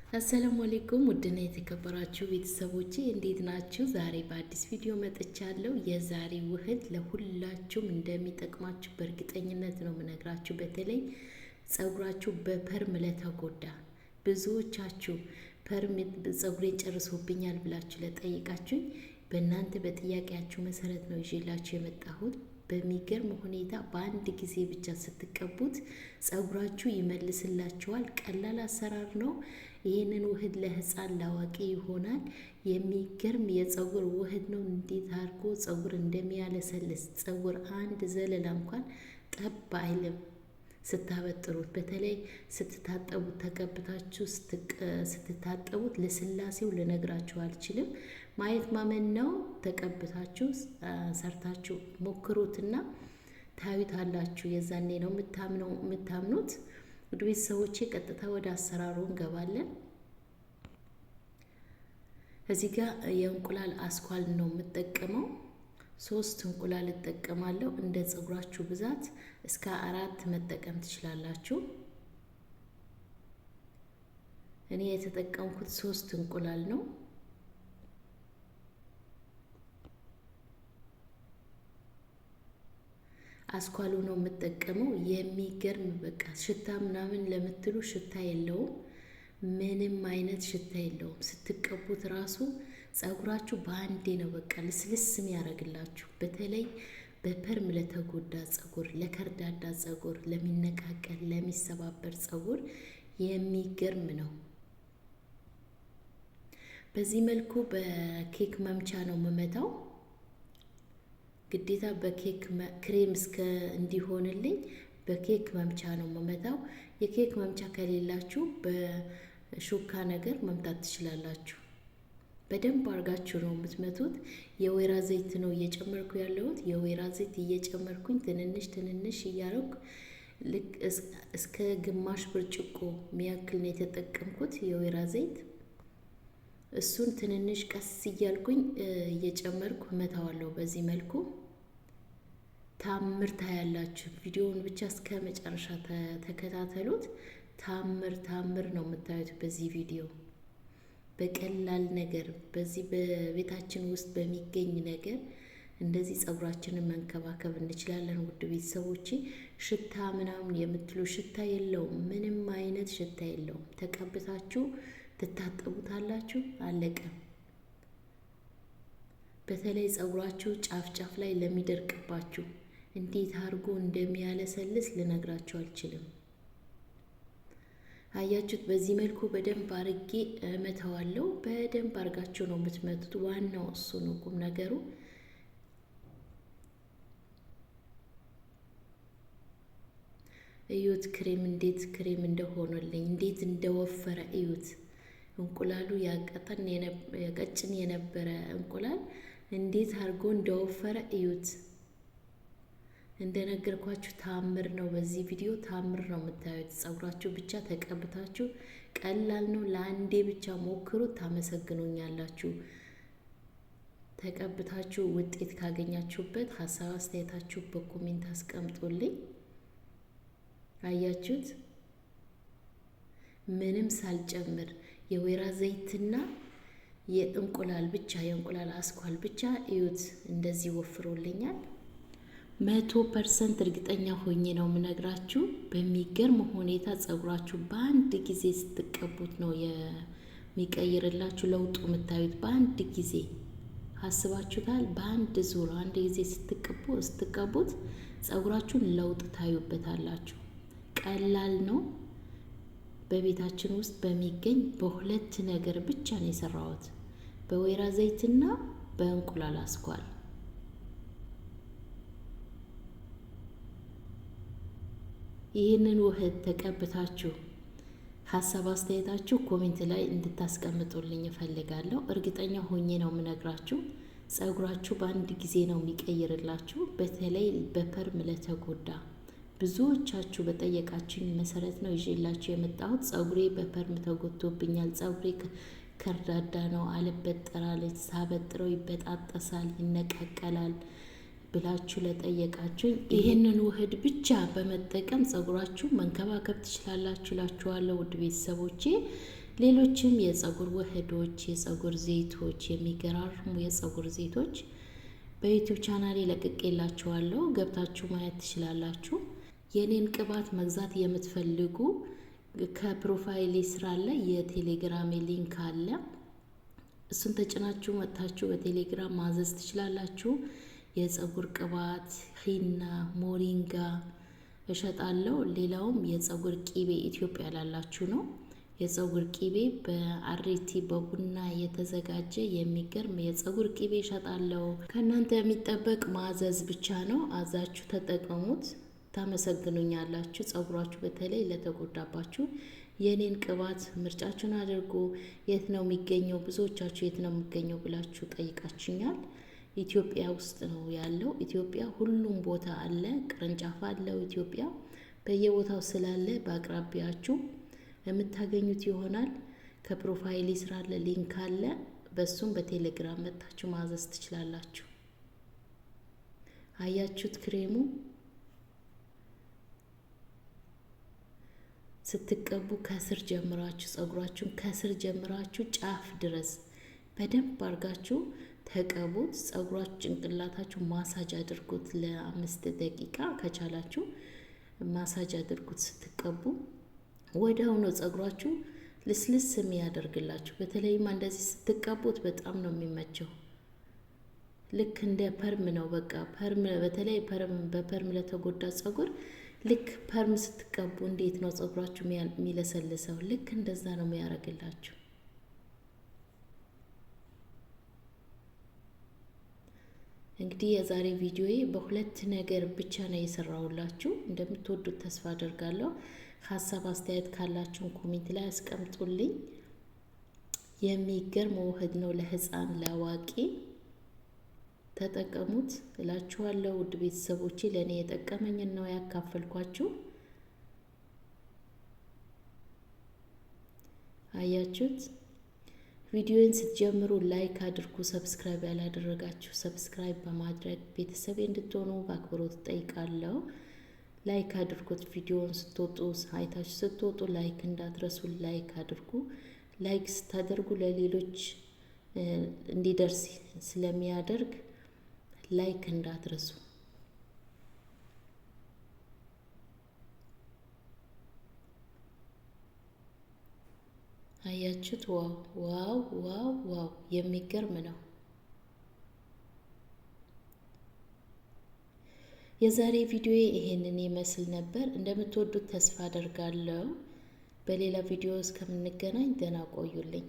አሰላሙ አለይኩም ውድና የተከበራችሁ ቤተሰቦቼ እንዴት ናችሁ? ዛሬ በአዲስ ቪዲዮ መጥቻለሁ። የዛሬ ውህድ ለሁላችሁም እንደሚጠቅማችሁ በእርግጠኝነት ነው የምነግራችሁ። በተለይ ጸጉራችሁ በፐርም ለተጎዳ ብዙዎቻችሁ ፐርም ጸጉሬን ጨርሶብኛል ብላችሁ ለጠይቃችሁኝ በእናንተ በጥያቄያችሁ መሰረት ነው ይዤላችሁ የመጣሁት። በሚገርም ሁኔታ በአንድ ጊዜ ብቻ ስትቀቡት ጸጉራችሁ ይመልስላችኋል። ቀላል አሰራር ነው። ይህንን ውህድ ለህፃን ላዋቂ ይሆናል። የሚገርም የጸጉር ውህድ ነው። እንዴት አድርጎ ጸጉር እንደሚያለሰልስ ጸጉር አንድ ዘለላ እንኳን ጠብ አይልም ስታበጥሩት። በተለይ ስትታጠቡት ተቀብታችሁ ስትታጠቡት ለስላሴው ልነግራችሁ አልችልም። ማየት ማመን ነው። ተቀብታችሁ ሰርታችሁ ሞክሩትና ታዩታላችሁ። የዛኔ ነው የምታምኑት። ውድ ቤተሰቦቼ ቀጥታ ወደ አሰራሩ እንገባለን። እዚህ ጋር የእንቁላል አስኳል ነው የምጠቀመው። 3 እንቁላል እጠቀማለሁ። እንደ ጸጉራችሁ ብዛት እስከ 4 መጠቀም ትችላላችሁ። እኔ የተጠቀምኩት 3 እንቁላል ነው። አስኳሉ ነው የምጠቀመው። የሚገርም በቃ ሽታ ምናምን ለምትሉ ሽታ የለውም። ምንም አይነት ሽታ የለውም። ስትቀቡት ራሱ ጸጉራችሁ በአንዴ ነው በቃ ልስልስም ያደርግላችሁ። በተለይ በፐርም ለተጎዳ ጸጉር፣ ለከርዳዳ ጸጉር፣ ለሚነቃቀል፣ ለሚሰባበር ጸጉር የሚገርም ነው። በዚህ መልኩ በኬክ መምቻ ነው የምመታው። ግዴታ በኬክ ክሬም እስከ እንዲሆንልኝ በኬክ መምቻ ነው የምመታው። የኬክ መምቻ ከሌላችሁ በሹካ ነገር መምታት ትችላላችሁ። በደንብ አድርጋችሁ ነው የምትመቱት። የወይራ ዘይት ነው እየጨመርኩ ያለሁት። የወይራ ዘይት እየጨመርኩኝ ትንንሽ እያረኩ ልክ እስከ ግማሽ ብርጭቆ ሚያክል ነው የተጠቀምኩት የወይራ ዘይት። እሱን ትንንሽ ቀስ እያልኩኝ እየጨመርኩ መታዋለሁ። በዚህ መልኩ ታምር ታያላችሁ። ቪዲዮውን ብቻ እስከ መጨረሻ ተከታተሉት። ታምር ነው የምታዩት በዚህ ቪዲዮ። በቀላል ነገር በዚህ በቤታችን ውስጥ በሚገኝ ነገር እንደዚህ ጸጉራችንን መንከባከብ እንችላለን። ውድ ቤተሰቦቼ ሽታ ምናምን የምትሉ ሽታ የለውም። ምንም አይነት ሽታ የለውም። ተቀብታችሁ ትታጠቡታላችሁ። አለቀ። በተለይ ጸጉራችሁ ጫፍ ላይ ለሚደርቅባችሁ እንዴት አድርጎ እንደሚያለሰልስ ልነግራችሁ አልችልም። አያችሁት? በዚህ መልኩ በደንብ አርጌ መተዋለሁ። በደንብ አርጋችሁ ነው የምትመቱት። ዋናው እሱ ነው ቁም ነገሩ። እዩት እንዴት ክሬም እንደሆነልኝ፣ እንዴት እንደወፈረ እዩት። እንቁላሉ ቀጭን የነበረ እንቁላል እንዴት አድርጎ እንደወፈረ እዩት። እንደነገርኳችሁ ታምር ነው። በዚህ ቪዲዮ ታምር ነው የምታዩት። ጸጉራችሁ ብቻ ተቀብታችሁ ቀላል ነው። ለአንዴ ብቻ ሞክሩት፣ ታመሰግኑኛላችሁ። ተቀብታችሁ ውጤት ካገኛችሁበት ሀሳብ አስተያየታችሁ በኮሜንት አስቀምጡልኝ። አያችሁት? ምንም ሳልጨምር የወይራ ዘይትና የእንቁላል አስኳል ብቻ እዩት፣ እንደዚህ ወፍሮልኛል። 100% እርግጠኛ ሆኜ ነው የምነግራችሁ። በሚገርም ሁኔታ ጸጉራችሁ በአንድ ጊዜ ስትቀቡት ነው የሚቀይርላችሁ። ለውጡ የምታዩት በአንድ ጊዜ አስባችሁታል? በአንድ ዙር አንድ ጊዜ ስትቀቡት ጸጉራችሁን ለውጥ ታዩበታላችሁ። ቀላል ነው። በቤታችን ውስጥ በሚገኝ በሁለት ነገር ብቻ ነው የሰራሁት፣ በወይራ ዘይትና በእንቁላል አስኳል። ይህንን ውህድ ተቀብታችሁ ሀሳብ አስተያየታችሁ ኮሜንት ላይ እንድታስቀምጡልኝ እፈልጋለሁ። እርግጠኛ ሆኜ ነው የምነግራችሁ። ጸጉራችሁ በአንድ ጊዜ ነው የሚቀይርላችሁ። በተለይ በፐርም ለተጎዳ ብዙዎቻችሁ በጠየቃችሁኝ መሰረት ነው ይዤላችሁ የመጣሁት። ጸጉሬ በፐርም ተጎድቶብኛል፣ ጸጉሬ ከርዳዳ ነው፣ አልበጠራል፣ ሳበጥረው ይበጣጠሳል፣ ይነቃቀላል ብላችሁ ለጠየቃችሁኝ ይሄንን ውህድ ብቻ በመጠቀም ጸጉራችሁ መንከባከብ ትችላላችሁ እላችኋለሁ። ውድ ቤተሰቦቼ ሌሎችም የጸጉር ውህዶች፣ የጸጉር ዘይቶች፣ የሚገራርሙ የጸጉር ዘይቶች በዩቲዩብ ቻናሌ ለቅቄላችኋለሁ። ገብታችሁ ማየት ትችላላችሁ። የኔን ቅባት መግዛት የምትፈልጉ ከፕሮፋይሌ ስር አለ፣ የቴሌግራም ሊንክ አለ። እሱን ተጭናችሁ መጥታችሁ በቴሌግራም ማዘዝ ትችላላችሁ። የጸጉር ቅባት፣ ሂና፣ ሞሪንጋ እሸጣለሁ። ሌላውም የጸጉር ቂቤ ኢትዮጵያ ላላችሁ ነው። የጸጉር ቂቤ በአሬቲ በቡና የተዘጋጀ የሚገርም የጸጉር ቂቤ እሸጣለሁ። ከእናንተ የሚጠበቅ ማዘዝ ብቻ ነው። አዛችሁ ተጠቀሙት፣ ታመሰግኑኛላችሁ። ጸጉራችሁ በተለይ ለተጎዳባችሁ የኔን ቅባት ምርጫችሁን አድርጉ። የት ነው የሚገኘው? ብዙዎቻችሁ የት ነው የሚገኘው ብላችሁ ጠይቃችኛል። ኢትዮጵያ ውስጥ ነው ያለው። ኢትዮጵያ ሁሉም ቦታ አለ፣ ቅርንጫፍ አለው። ኢትዮጵያ በየቦታው ስላለ በአቅራቢያችሁ የምታገኙት ይሆናል። ከፕሮፋይል ስራ አለ፣ ሊንክ አለ። በሱም በቴሌግራም መጣችሁ ማዘዝ ትችላላችሁ። አያችሁት? ክሬሙ ስትቀቡ ከስር ጀምራችሁ ጸጉራችሁን ከስር ጀምራችሁ ጫፍ ድረስ በደንብ አድርጋችሁ ተቀቡት። ጸጉራችሁ ጭንቅላታችሁ ማሳጅ አድርጉት ለ5 ደቂቃ ከቻላችሁ ማሳጅ አድርጉት። ስትቀቡ ወዲያው ነው ጸጉራችሁ ልስልስ የሚያደርግላችሁ። በተለይማ እንደዚህ ስትቀቡት በጣም ነው የሚመቸው። ልክ እንደ ፐርም ነው። በቃ ፐርም፣ በተለይ በፐርም ለተጎዳ ጸጉር ልክ ፐርም ስትቀቡ እንዴት ነው ጸጉራችሁ የሚለሰልሰው? ልክ እንደዛ ነው የሚያደርግላችሁ። እንግዲህ የዛሬ ቪዲዮዬ በሁለት ነገር ብቻ ነው የሰራሁላችሁ። እንደምትወዱት ተስፋ አደርጋለሁ። ሀሳብ አስተያየት ካላችሁን ኮሜንት ላይ አስቀምጡልኝ። የሚገርም ውህድ ነው፣ ለህፃን ለአዋቂ ተጠቀሙት እላችኋለሁ። ውድ ቤተሰቦቼ ለእኔ የጠቀመኝን ነው ያካፈልኳችሁ። አያችሁት? ቪዲዮን ስትጀምሩ ላይክ አድርጉ። ሰብስክራይብ ያላደረጋችሁ ሰብስክራይብ በማድረግ ቤተሰቤ እንድትሆኑ በአክብሮት ጠይቃለሁ። ላይክ አድርጉት። ቪዲዮውን ስትወጡ አይታችሁ ስትወጡ ላይክ እንዳትረሱ፣ ላይክ አድርጉ። ላይክ ስታደርጉ ለሌሎች እንዲደርስ ስለሚያደርግ ላይክ እንዳትረሱ። አያችሁት? ዋው ዋው ዋው ዋው! የሚገርም ነው። የዛሬ ቪዲዮ ይሄንን ይመስል ነበር። እንደምትወዱት ተስፋ አደርጋለሁ። በሌላ ቪዲዮ እስከምንገናኝ ደህና ቆዩልኝ።